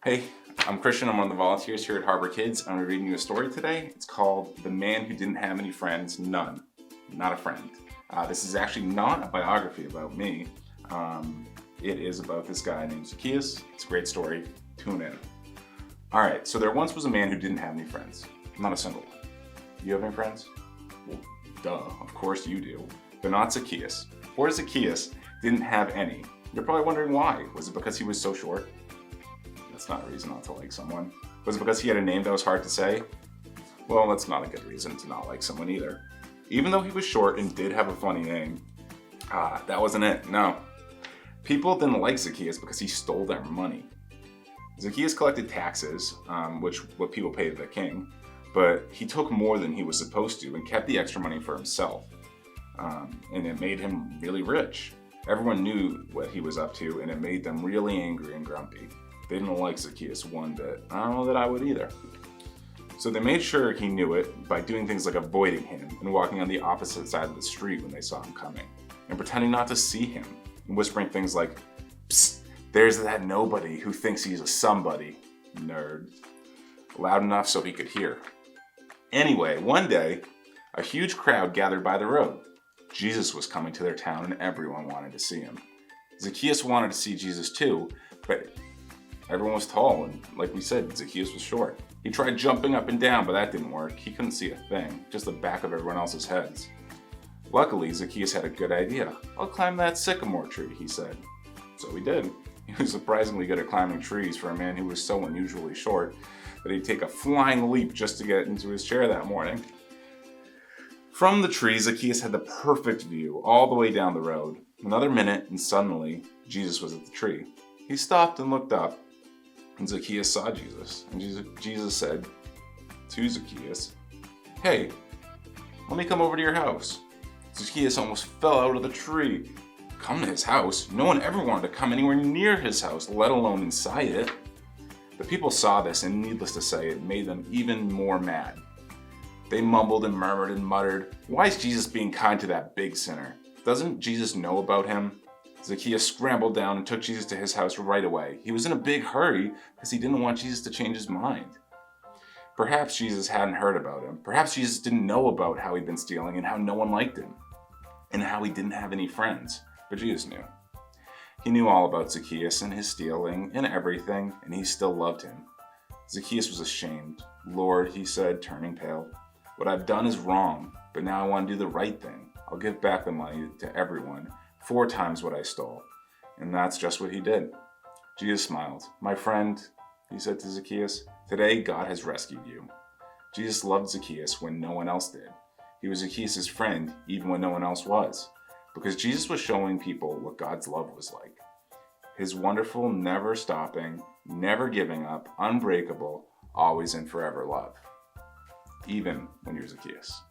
Hey, I'm Christian. I'm one of the volunteers here at Harbor Kids. I'm reading you a story today. It's called The Man Who Didn't Have Any Friends, None. Not a friend. This is actually not a biography about me. It is about this guy named Zacchaeus. It's a great story. Tune in. All right, so there once was a man who didn't have any friends. Not a single one. You have any friends? Well, duh, of course you do. But not Zacchaeus. Poor Zacchaeus didn't have any. You're probably wondering why. Was it because he was so short? That's not a reason not to like someone. Was it because he had a name that was hard to say? Well, that's not a good reason to not like someone either. Even though he was short and did have a funny name, that wasn't it, no. People didn't like Zacchaeus because he stole their money. Zacchaeus collected taxes, what people paid the king, but he took more than he was supposed to and kept the extra money for himself. And it made him really rich. Everyone knew what he was up to, and it made them really angry and grumpy. They didn't like Zacchaeus one bit. I don't know that I would either. So they made sure he knew it by doing things like avoiding him and walking on the opposite side of the street when they saw him coming, and pretending not to see him, and whispering things like, "Psst, there's that nobody who thinks he's a somebody, nerd," loud enough so he could hear. Anyway, one day, a huge crowd gathered by the road. Jesus was coming to their town and everyone wanted to see him. Zacchaeus wanted to see Jesus too, but everyone was tall, and like we said, Zacchaeus was short. He tried jumping up and down, but that didn't work. He couldn't see a thing, just the back of everyone else's heads. Luckily, Zacchaeus had a good idea. "I'll climb that sycamore tree," he said. So he did. He was surprisingly good at climbing trees for a man who was so unusually short that he'd take a flying leap just to get into his chair that morning. From the tree, Zacchaeus had the perfect view all the way down the road. Another minute, and suddenly, Jesus was at the tree. He stopped and looked up. And Zacchaeus saw Jesus, and Jesus said to Zacchaeus, "Hey, let me come over to your house." Zacchaeus almost fell out of the tree. Come to his house? No one ever wanted to come anywhere near his house, let alone inside it. The people saw this, and needless to say, it made them even more mad. They mumbled and murmured and muttered, "Why is Jesus being kind to that big sinner? Doesn't Jesus know about him?" Zacchaeus scrambled down and took Jesus to his house right away. He was in a big hurry because he didn't want Jesus to change his mind. Perhaps Jesus hadn't heard about him. Perhaps Jesus didn't know about how he'd been stealing and how no one liked him, and how he didn't have any friends. But Jesus knew. He knew all about Zacchaeus and his stealing and everything, and he still loved him. Zacchaeus was ashamed. "Lord," he said, turning pale, "what I've done is wrong, but now I want to do the right thing. I'll give back the money to everyone, 4 times what I stole." And that's just what he did. Jesus smiled. "My friend," he said to Zacchaeus, "today God has rescued you." Jesus loved Zacchaeus when no one else did. He was Zacchaeus' friend even when no one else was, because Jesus was showing people what God's love was like. His wonderful, never stopping, never giving up, unbreakable, always and forever love. Even when you're Zacchaeus.